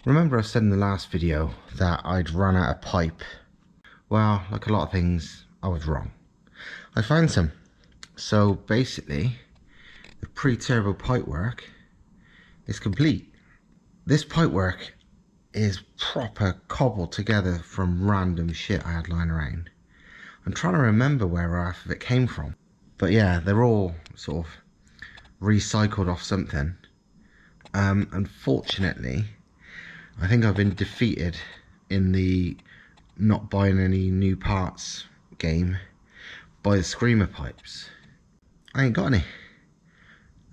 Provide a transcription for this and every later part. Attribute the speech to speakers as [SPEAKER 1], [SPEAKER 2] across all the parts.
[SPEAKER 1] Remember I said in the last video that I'd run out of pipe? Well, like a lot of things, I was wrong. I found some. So basically, the pre-turbo pipework is complete. This pipework is proper cobbled together from random shit I had lying around. I'm trying to remember where half of it came from. But yeah, they're all sort of recycled off something. Unfortunately, I think I've been defeated in the not buying any new parts game by the screamer pipes. I ain't got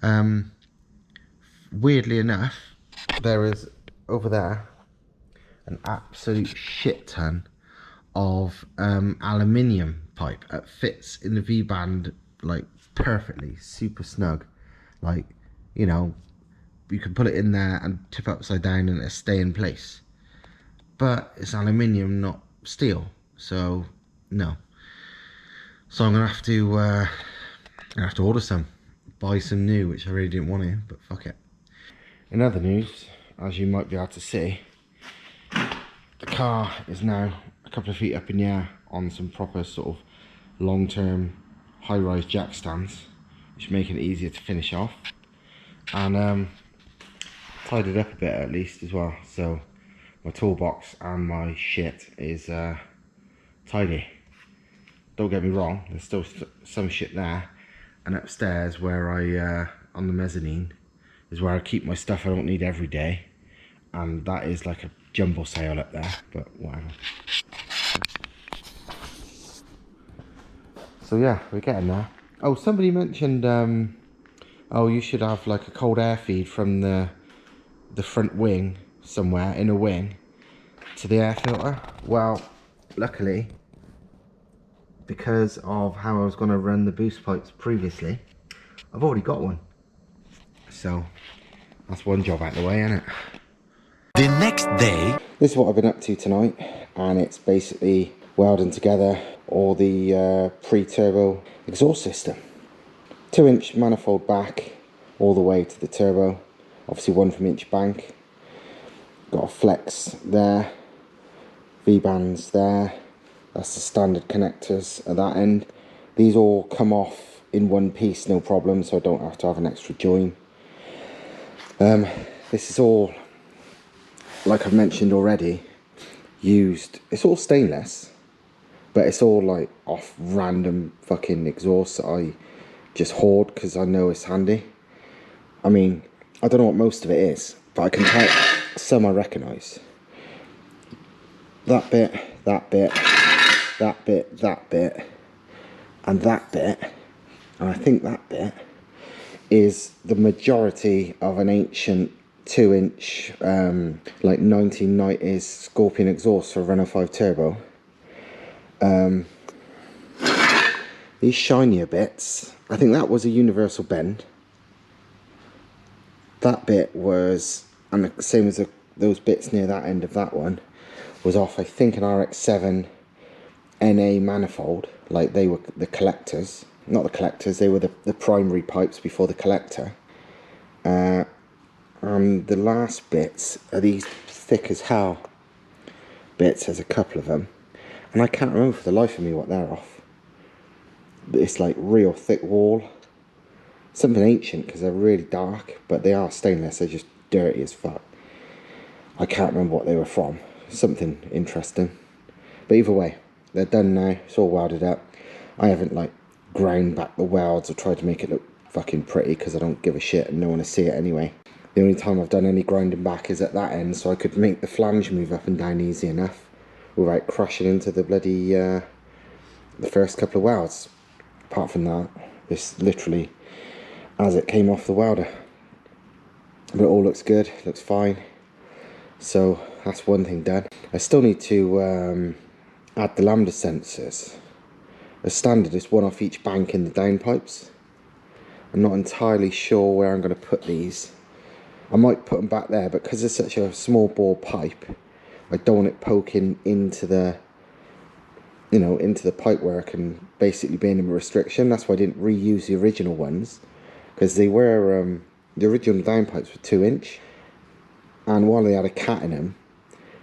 [SPEAKER 1] any. Weirdly enough, there is over there an absolute shit ton of aluminium pipe that fits in the V-band like perfectly, super snug. Like, you know, you can put it in there and tip it upside down and it'll stay in place. But it's aluminium, not steel, so no. So I'm gonna have to order some, buy some new, which I really didn't want to, but fuck it. In other news, as you might be able to see, the car is now a couple of feet up in the air on some proper sort of long-term high-rise jack stands, which make it easier to finish off, and tied it up a bit at least as well, so my toolbox and my shit is tidy. Don't get me wrong, there's still some shit there, and upstairs where I on the mezzanine is where I keep my stuff I don't need every day, and that is like a jumble sale up there, but whatever. So yeah, we're getting there. Oh, somebody mentioned oh, you should have like a cold air feed from the front wing somewhere in a wing to the air filter. Well, luckily, because of how I was going to run the boost pipes previously, I've already got one. So that's one job out of the way, isn't it?
[SPEAKER 2] The next day,
[SPEAKER 1] this is what I've been up to tonight, and it's basically welding together all the pre-turbo exhaust system. 2-inch manifold back all the way to the turbo, obviously 1 from each bank. Got a flex there, V-bands there, that's the standard connectors at that end. These all come off in one piece, no problem, so I don't have to have an extra join. This is all, like I've mentioned already, used, it's all stainless, but it's all like off random fucking exhausts that I just hoard because I know it's handy. I mean, I don't know what most of it is, but I can tell some I recognise. That bit, that bit, that bit, that bit, and that bit, and I think that bit is the majority of an ancient 2-inch like 1990s Scorpion exhaust for a Renault 5 Turbo. These shinier bits, I think that was a universal bend. That bit was, and the same as those bits near that end of that one, was off I think an RX-7 NA manifold. Like they were the collectors, not the collectors, they were the primary pipes before the collector. And the last bits are these thick as hell bits, there's a couple of them, and I can't remember for the life of me what they're off. It's like real thick wall, something ancient because they're really dark, but they are stainless, they're just dirty as fuck. I can't remember what they were from, something interesting, but either way, they're done now, it's all welded up. I haven't like ground back the welds or tried to make it look fucking pretty because I don't give a shit and no one will see it anyway. The only time I've done any grinding back is at that end, so I could make the flange move up and down easy enough without crashing into the bloody the first couple of welds. Apart from that, it's literally as it came off the welder. But it all looks good, looks fine. So that's one thing done. I still need to add the lambda sensors. As standard, it's one off each bank in the downpipes. I'm not entirely sure where I'm going to put these. I might put them back there, but because it's such a small bore pipe, I don't want it poking into the, you know, into the pipework and basically being a restriction. That's why I didn't reuse the original ones, because they were the original downpipes were 2-inch. and while they had a cat in them,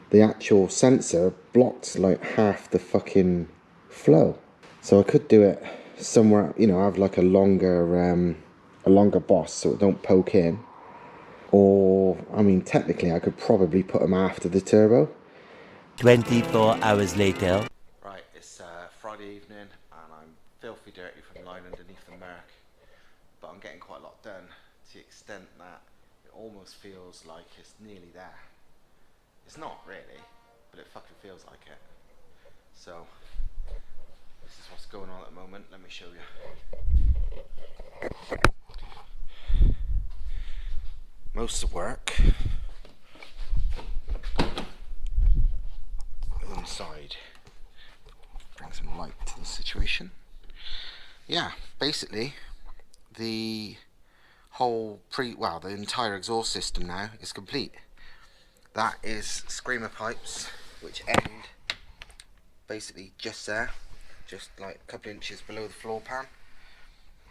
[SPEAKER 1] the actual sensor blocked like half the fucking flow. So I could do it somewhere, you know, have like a longer boss so it don't poke in. Or, I mean, technically I could probably put them after the turbo.
[SPEAKER 2] 24 hours later.
[SPEAKER 1] Right, it's Friday evening and I'm filthy dirty from lying underneath the Merc, but I'm getting quite a lot done to the extent that it almost feels like it's nearly there. It's not really, but it fucking feels like it. So, this is what's going on at the moment. Let me show you. Most of the work inside. Bring some light to the situation. Yeah, basically the whole the entire exhaust system now is complete. That is screamer pipes which end basically just there, just like a couple of inches below the floor pan.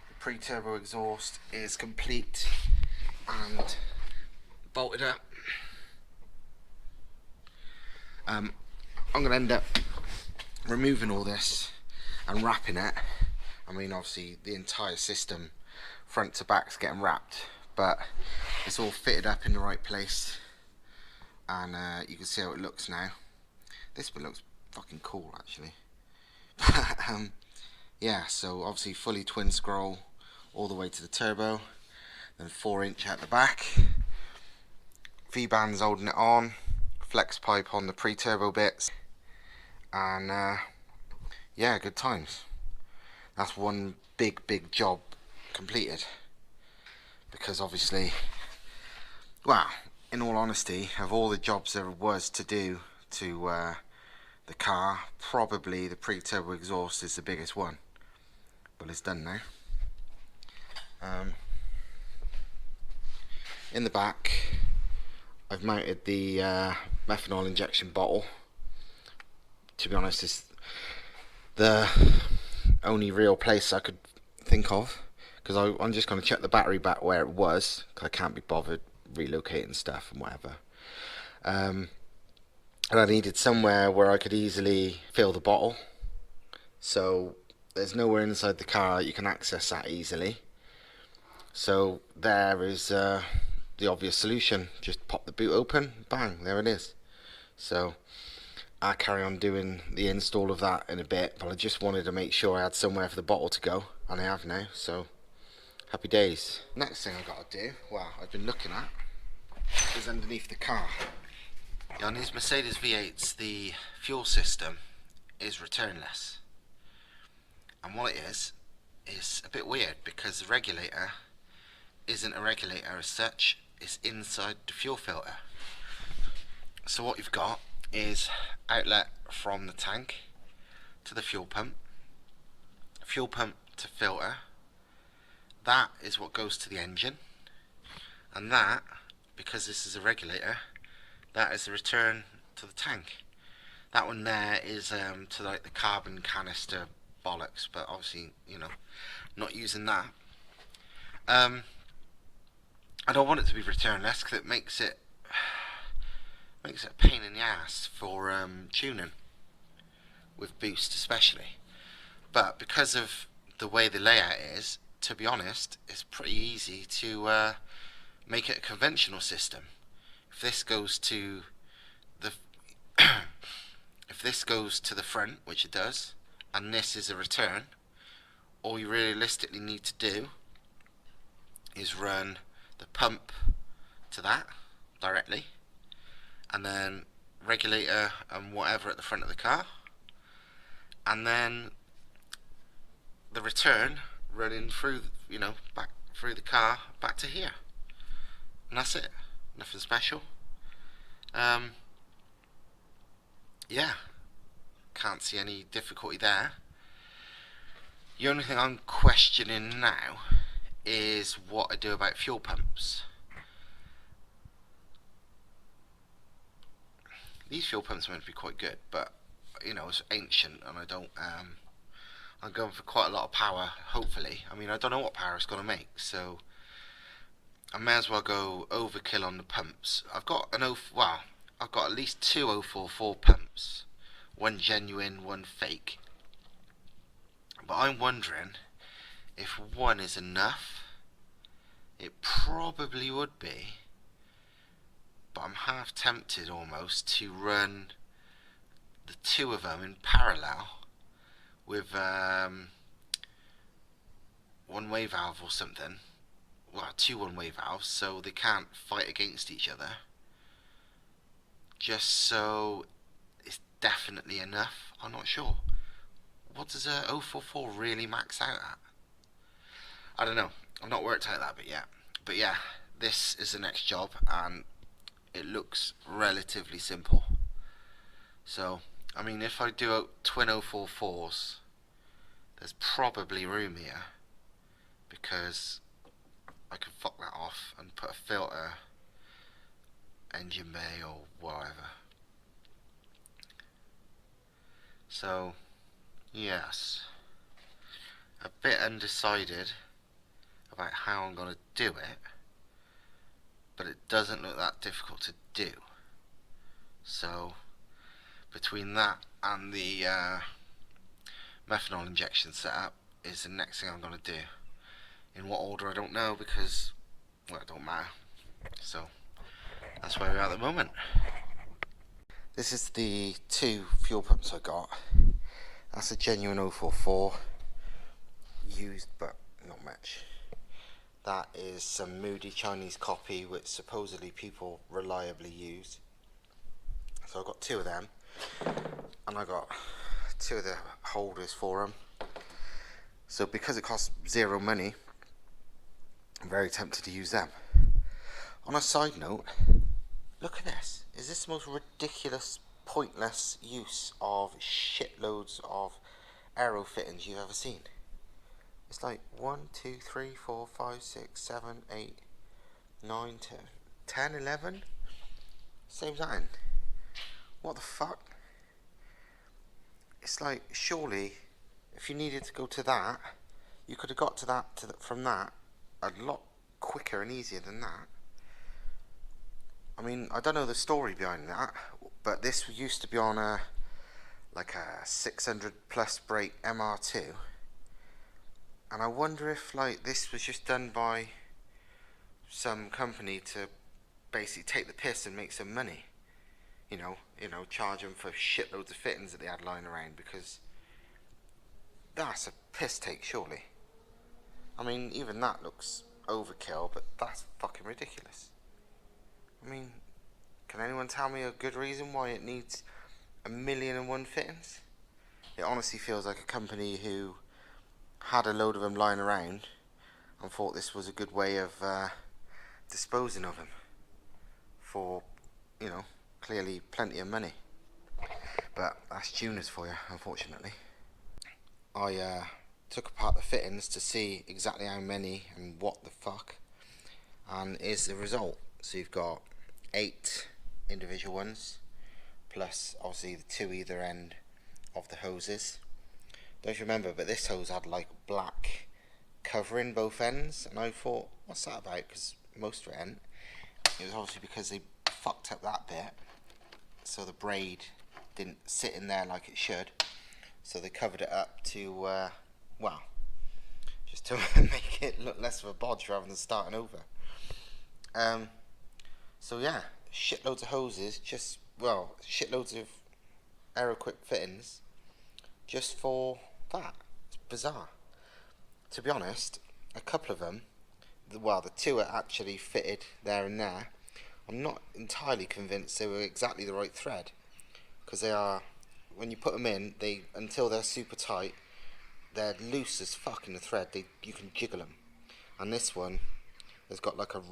[SPEAKER 1] The pre-turbo exhaust is complete and bolted up. I'm going to end up removing all this and wrapping it. I mean, obviously the entire system front to back is getting wrapped, but it's all fitted up in the right place, and you can see how it looks now. This bit looks fucking cool actually. Yeah, so obviously fully twin scroll all the way to the turbo, then 4-inch at the back, V-bands holding it on, flex pipe on the pre-turbo bits, and yeah, good times. That's one big job completed, because obviously, well, in all honesty, of all the jobs there was to do to the car, probably the pre-turbo exhaust is the biggest one, but it's done now. In the back I've mounted the methanol injection bottle. To be honest, it's the only real place I could think of, because I'm just going to check the battery back where it was, because I can't be bothered relocating stuff and whatever. And I needed somewhere where I could easily fill the bottle, so there's nowhere inside the car you can access that easily. So there is the obvious solution: just pop the boot open, bang, there it is. So I'll carry on doing the install of that in a bit, but I just wanted to make sure I had somewhere for the bottle to go, and I have now, so happy days. Next thing I've got to do, well, I've been looking at, is underneath the car. On these Mercedes V8s, the fuel system is returnless, and what it is a bit weird, because the regulator isn't a regulator as such, it's inside the fuel filter. So what you've got is outlet from the tank to the fuel pump to filter. That is what goes to the engine, and that, because this is a regulator, that is the return to the tank. That one there is to like the carbon canister bollocks, but obviously, you know, not using that. I don't want it to be returnless, because it makes it a pain in the ass for tuning, with boost especially. But because of the way the layout is, to be honest, it's pretty easy to make it a conventional system. If this goes to the if this goes to the front, which it does, and this is a return, all you realistically need to do is run the pump to that directly, and then regulator and whatever at the front of the car, and then the return running through, you know, back through the car back to here, and that's it. Nothing special. Yeah, can't see any difficulty there. The only thing I'm questioning now is what I do about fuel pumps. These fuel pumps are meant to be quite good, but you know, it's ancient, and I don't. I'm going for quite a lot of power. Hopefully, I mean, I don't know what power it's going to make, so I may as well go overkill on the pumps. I've got I've got at least two 044 pumps. One genuine, one fake. But I'm wondering if one is enough. It probably would be. But I'm half tempted almost to run the two of them in parallel with one-way valve or something. Well, two one-way valves, so they can't fight against each other. Just so it's definitely enough. I'm not sure. What does a 044 really max out at? I don't know. I've not worked out that bit yet. But yeah, this is the next job, and it looks relatively simple. So, I mean, if I do twin 044s, there's probably room here, because I could fuck that off and put a filter, engine bay or whatever. So, yes, a bit undecided about how I'm going to do it, but it doesn't look that difficult to do. So, between that and the methanol injection setup is the next thing I'm going to do. In what order I don't know, because, well, it don't matter. So, that's where we are at the moment. This is the two fuel pumps I got. That's a genuine 044, used but not much. That is some moody Chinese copy which supposedly people reliably use. So I've got two of them, and I got two of the holders for them. So because it costs zero money, I'm very tempted to use them. On a side note, look at this. Is this the most ridiculous, pointless use of shitloads of aero fittings you've ever seen? It's like 1, 2, 3, 4, 5, 6, 7, 8, 9, 10, 11? Same time. What the fuck? It's like, surely, if you needed to go to that, you could have got to that from that a lot quicker and easier than that. I mean, I don't know the story behind that, but this used to be on a 600 plus brake MR2, and I wonder if like this was just done by some company to basically take the piss and make some money. You know, charge them for shitloads of fittings that they had lying around, because that's a piss take, surely. I mean, even that looks overkill, but that's fucking ridiculous. I mean, can anyone tell me a good reason why it needs 1,000,001 fittings? It honestly feels like a company who had a load of them lying around and thought this was a good way of disposing of them for, clearly plenty of money. But that's tuners for you, unfortunately. I took apart the fittings to see exactly how many and what the fuck, and here's the result. So you've got 8 individual ones, plus obviously the 2 either end of the hoses. Don't you remember, but this hose had like black covering both ends, and I thought, what's that about? Because most of it hadn't. It was obviously because they fucked up that bit, so the braid didn't sit in there like it should, so they covered it up to just to make it look less of a bodge rather than starting over. So yeah, shitloads of hoses, shitloads of aero quick fittings just for that. It's bizarre. To be honest, a couple of them, the 2 are actually fitted there and there. I'm not entirely convinced they were exactly the right thread, because they are, when you put them in, until they're super tight, they're loose as fuck in the thread. You can jiggle them. And this one has got like a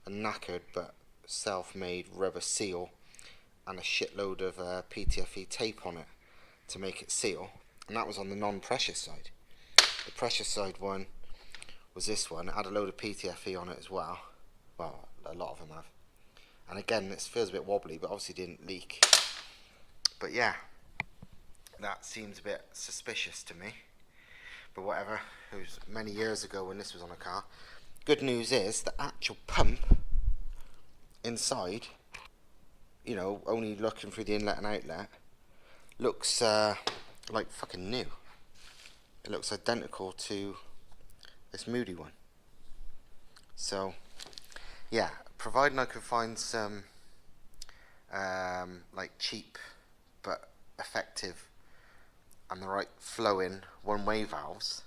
[SPEAKER 1] knackered but self-made rubber seal and a shitload of PTFE tape on it to make it seal, and that was on the non-pressure side. The pressure side one was this one. It had a load of PTFE on it as well. Well, a lot of them have. And again, this feels a bit wobbly, but obviously didn't leak. But yeah, that seems a bit suspicious to me. But whatever, it was many years ago when this was on a car. Good news is the actual pump inside, you know, only looking through the inlet and outlet, looks like fucking new. It looks identical to this Moody one. So yeah, providing I can find some like cheap but effective and the right flowing one-way valves,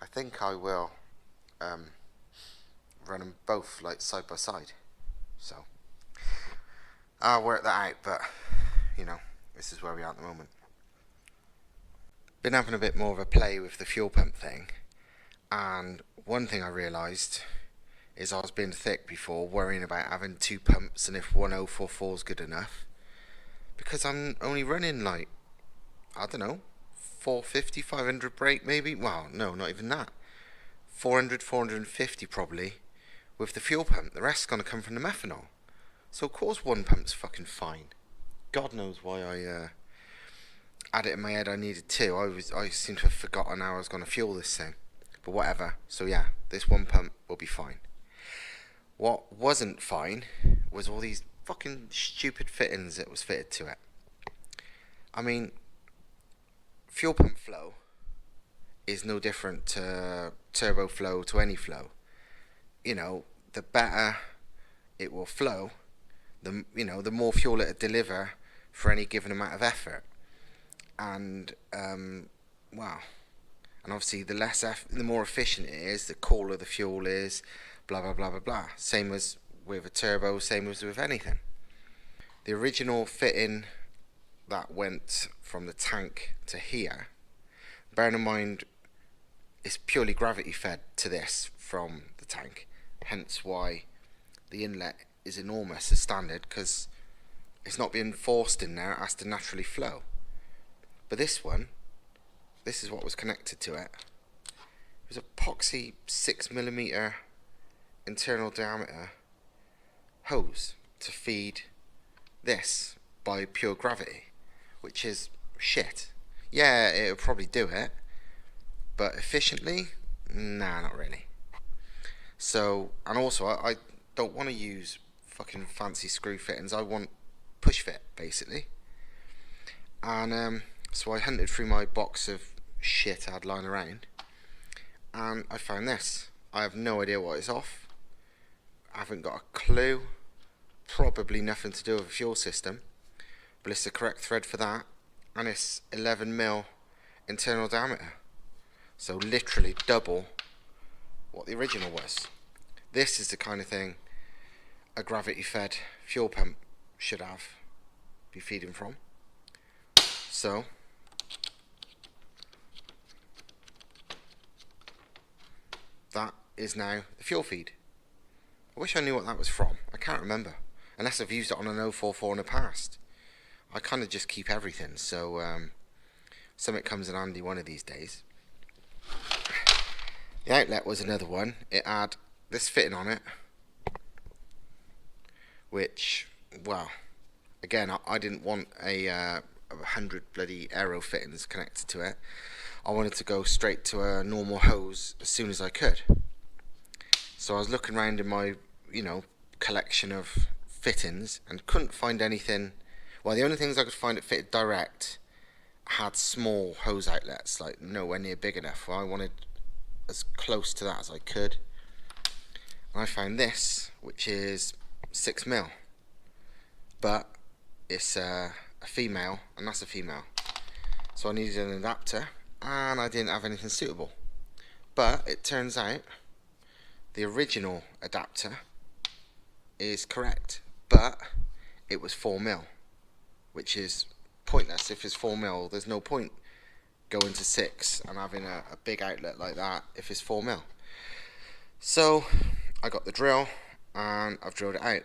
[SPEAKER 1] I think I will run them both like side by side. So I'll work that out, but you know, this is where we are at the moment. Been having a bit more of a play with the fuel pump thing, and one thing I realised is I was being thick before, worrying about having two pumps and if 1044 is good enough, because I'm only running like, I don't know, 450, 500 brake maybe. Well, no, not even that. 400, 450 probably with the fuel pump. The rest's gonna come from the methanol. So of course one pump's fucking fine. God knows why I had it in my head I needed two. I seem to have forgotten how I was gonna fuel this thing. But whatever. So yeah, this one pump will be fine. What wasn't fine was all these fucking stupid fittings that was fitted to it. I mean, fuel pump flow is no different to turbo flow, to any flow. You know, the better it will flow, the more fuel it'll deliver for any given amount of effort. And wow, and obviously the more efficient it is, the cooler the fuel is, blah blah blah blah blah. Same as with a turbo, same as with anything. The original fitting that went from the tank to here, bearing in mind it's purely gravity fed to this from the tank, hence why the inlet is enormous as standard, because it's not being forced in there, it has to naturally flow. But this one, this is what was connected to it. It was a epoxy 6mm internal diameter hose to feed this by pure gravity, which is shit. Yeah, it'll probably do it, but efficiently, nah, not really. So, and also I don't want to use fucking fancy screw fittings. I want push fit basically. And so I hunted through my box of shit I had lying around, and I found this. I have no idea what it's off. I haven't got a clue. Probably nothing to do with a fuel system, but it's the correct thread for that, and it's 11mm internal diameter, so literally double what the original was. This is the kind of thing a gravity fed fuel pump should be feeding from. So that is now the fuel feed. I wish I knew what that was from. I can't remember, unless I've used it on an 044 in the past. I kind of just keep everything, so something comes in handy one of these days. The outlet was another one. It had this fitting on it, which, well, again, I didn't want a 100 bloody aero fittings connected to it. I wanted to go straight to a normal hose as soon as I could. So I was looking around in my, collection of fittings and couldn't find anything. Well, the only things I could find that fitted direct had small hose outlets, like nowhere near big enough. Well, I wanted as close to that as I could. And I found this, which is 6mm, but it's a female, and that's a female. So I needed an adapter, and I didn't have anything suitable. But it turns out the original adapter is correct, but it was 4mm, which is pointless. If it's 4mm, there's no point going to 6 and having a big outlet like that if it's 4mm. So I got the drill and I've drilled it out,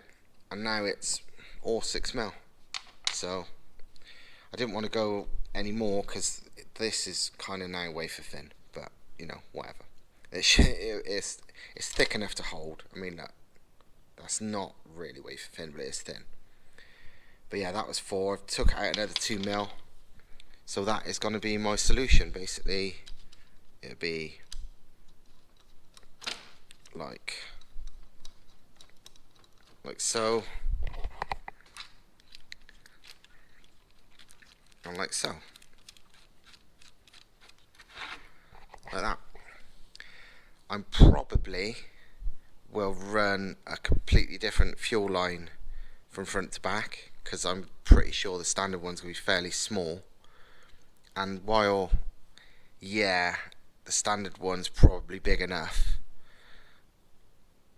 [SPEAKER 1] and now it's all 6mm. So I didn't want to go any more because this is kind of now wafer thin, but whatever. It's thick enough to hold. I mean, that's not really wafer thin, but it's thin. But yeah, that was 4. I took out another 2mm. So that is going to be my solution. Basically, it'll be like so, and like so, like that. I'm probably will run a completely different fuel line from front to back, because I'm pretty sure the standard one's going to be fairly small. And while, yeah, the standard one's probably big enough,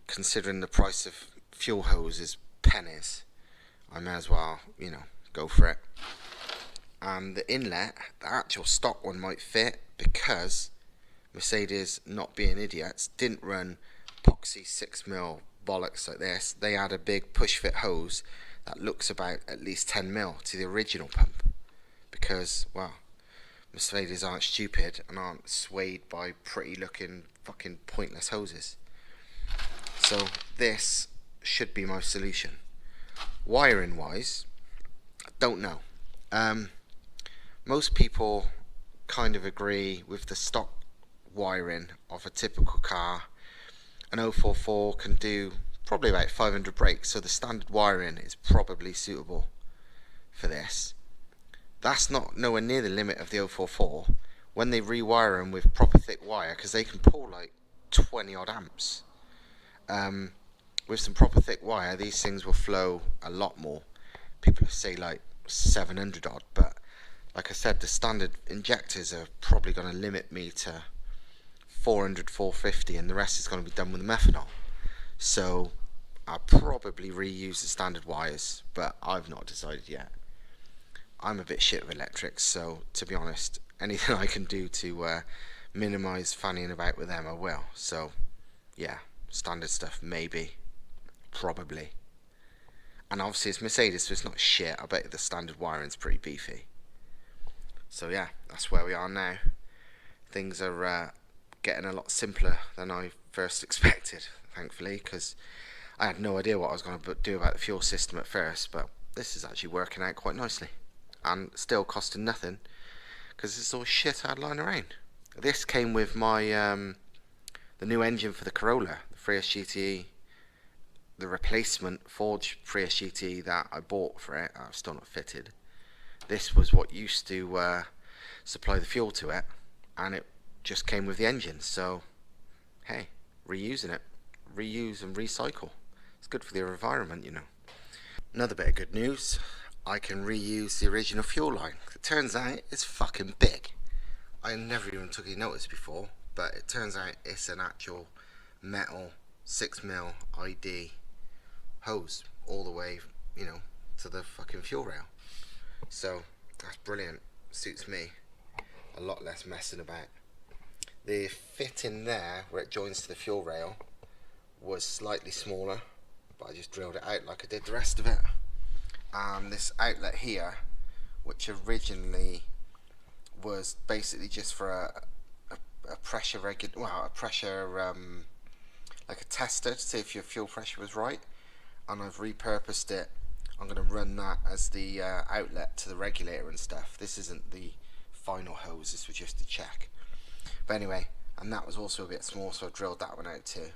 [SPEAKER 1] considering the price of fuel hose is pennies, I may as well, you know, go for it. And the inlet, the actual stock one might fit, because Mercedes, not being idiots, didn't run epoxy 6mm bollocks like this. They had a big push fit hose that looks about at least 10mm to the original pump, because, well, Mercedes aren't stupid and aren't swayed by pretty looking fucking pointless hoses. So this should be my solution. Wiring wise, I don't know. Most people kind of agree with the stock wiring of a typical car. An 044 can do probably about 500 brakes, so the standard wiring is probably suitable for this. That's not nowhere near the limit of the 044 when they rewire them with proper thick wire, because they can pull like 20 odd amps. With some proper thick wire, these things will flow a lot more. People say like 700 odd, but like I said, the standard injectors are probably going to limit me to 400, 450, and the rest is going to be done with methanol. So I'll probably reuse the standard wires, but I've not decided yet. I'm a bit shit with electrics, so to be honest, anything I can do to minimise fannying about with them, I will. So yeah, standard stuff, maybe, probably. And obviously it's Mercedes, so it's not shit. I bet the standard wiring's pretty beefy. So yeah, that's where we are now. Things are getting a lot simpler than I first expected, thankfully, because I had no idea what I was going to do about the fuel system at first, but this is actually working out quite nicely, and still costing nothing, because it's all shit I had lying around. This came with my the new engine for the Corolla, the 3S GTE, the replacement forged 3S GTE that I bought for it. I've still not fitted. This was what used to supply the fuel to it, and it just came with the engine. So hey, reusing it, reuse and recycle. It's good for the environment, you know. Another bit of good news, I can reuse the original fuel line. It turns out it's fucking big. I never even took any notice before, but it turns out it's an actual metal 6mm ID hose all the way, you know, to the fucking fuel rail. So that's brilliant. Suits me. A lot less messing about. The fit in there where it joins to the fuel rail was slightly smaller, but I just drilled it out like I did the rest of it. This outlet here, which originally was basically just for a pressure like a tester to see if your fuel pressure was right, and I've repurposed it. I'm going to run that as the outlet to the regulator and stuff. This isn't the final hose, this was just a check. But anyway, and that was also a bit small, so I drilled that one out too.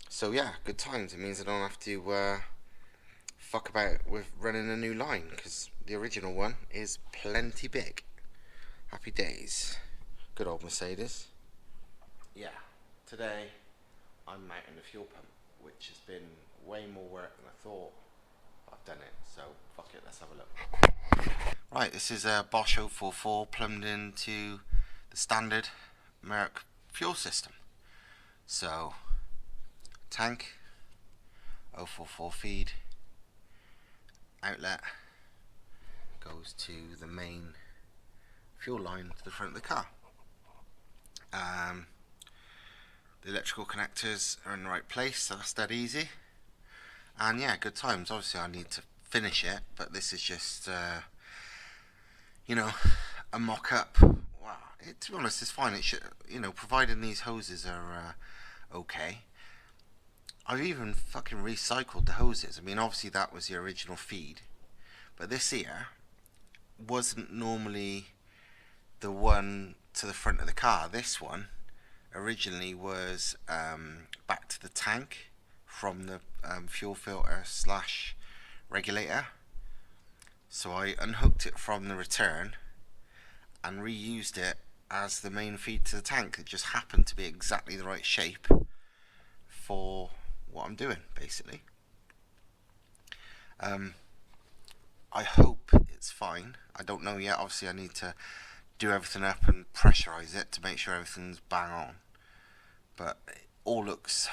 [SPEAKER 1] So yeah, good times. It means I don't have to fuck about with running a new line, because the original one is plenty big. Happy days. Good old Mercedes. Yeah, today I'm mounting the fuel pump, which has been way more work than I thought. I've done it, so fuck it, let's have a look. Right, this is a Bosch 044 plumbed into the standard Merc fuel system. So, tank, 044 feed, outlet, goes to the main fuel line to the front of the car. The electrical connectors are in the right place, so that's dead easy. And yeah, good times. Obviously I need to finish it, but this is just you know, a mock-up. Wow, to be honest, it's fine. It should, you know, providing these hoses are okay. I've even fucking recycled the hoses. I mean, obviously that was the original feed, but this here wasn't normally the one to the front of the car. This one originally was back to the tank from the fuel filter slash regulator. So I unhooked it from the return and reused it as the main feed to the tank. It just happened to be exactly the right shape for what I'm doing, basically. I hope it's fine. I don't know yet. Obviously I need to do everything up and pressurize it to make sure everything's bang on, but it all looks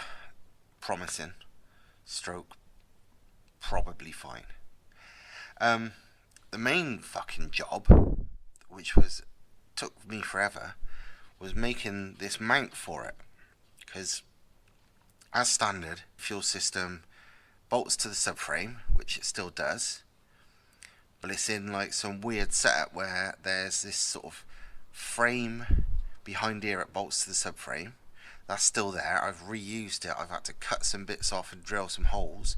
[SPEAKER 1] promising, stroke probably fine. The main fucking job, which took me forever, was making this mount for it, because as standard, fuel system bolts to the subframe, which it still does, but it's in like some weird setup where there's this sort of frame behind here, it bolts to the subframe. That's still there. I've reused it. I've had to cut some bits off and drill some holes,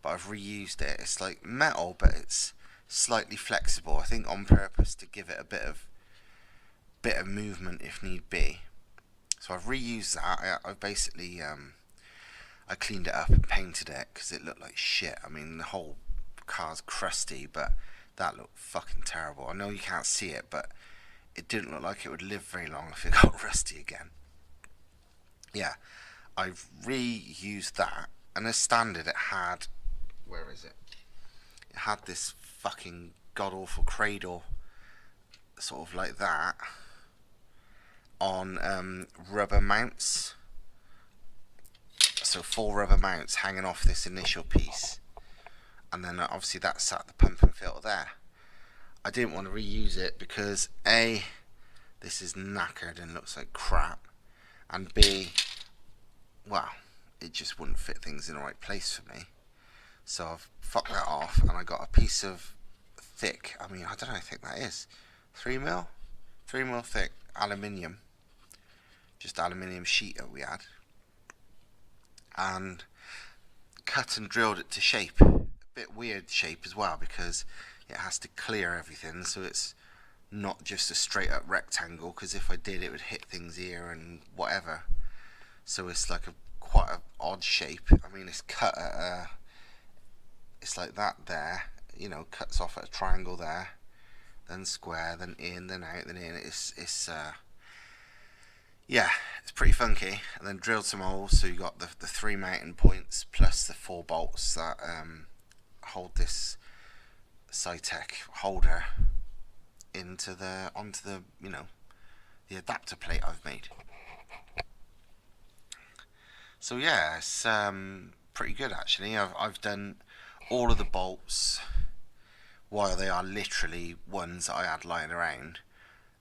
[SPEAKER 1] but I've reused it. It's like metal, but it's slightly flexible, I think on purpose to give it a bit of movement if need be. So I've reused that. I basically I cleaned it up and painted it because it looked like shit. I mean, the whole car's crusty, but that looked fucking terrible. I know you can't see it, but it didn't look like it would live very long if it got rusty again. Yeah, I've reused that, and as standard it had, where is it? It had this fucking god-awful cradle, sort of like that, on rubber mounts. So 4 rubber mounts hanging off this initial piece, and then obviously that sat the pump and filter there. I didn't want to reuse it because A, this is knackered and looks like crap, and B, well, it just wouldn't fit things in the right place for me. So I've fucked that off, and I got a piece of thick, I mean, I don't know how thick that is, 3mm thick aluminium, just aluminium sheet that we had, and cut and drilled it to shape. A bit weird shape as well, because it has to clear everything, so it's not just a straight up rectangle, because if I did it would hit things here and whatever. So it's like quite an odd shape. I mean, it's cut at it's like that there, you know, cuts off at a triangle there, then square, then in, then out, then in. Yeah, it's pretty funky. And then drilled some holes, so you got the 3 mounting points plus the 4 bolts that hold this Stav-Tech holder onto the you know, the adapter plate I've made. So yeah, it's pretty good actually. I've done all of the bolts, while they are literally ones that I had lying around.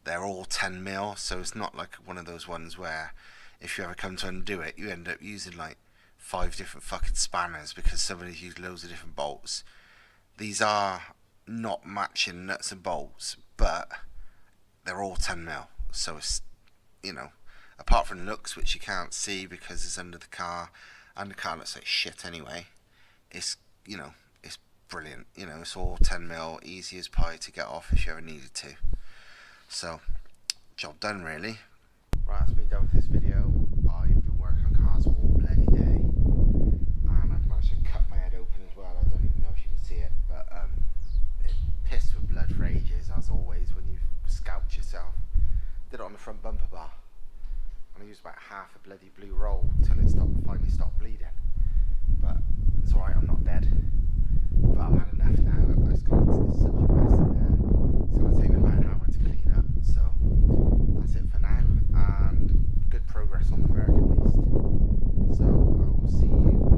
[SPEAKER 1] They're all 10mm, so it's not like one of those ones where if you ever come to undo it, you end up using like 5 different fucking spanners because somebody's used loads of different bolts. These are not matching nuts and bolts, but they're all 10mm, so it's, you know, apart from looks, which you can't see because it's under the car, and the car looks like shit anyway, it's, you know, it's brilliant. You know, it's all 10mm, easy as pie to get off if you ever needed to. So, job done really. Right, that's me done with this video. I've been working on cars all bloody day, and I've managed to cut my head open as well. I don't even know if you can see it, but it pissed with blood for ages, as always when you scalped yourself. Did it on the front bumper bar, and I used about half a bloody blue roll till it finally stopped bleeding. But it's alright, I'm not dead. But I've had enough now. It's such a mess in there. It's going to take me about an hour to clean up. So that's it for now. And good progress on the Merc at least. So I will see you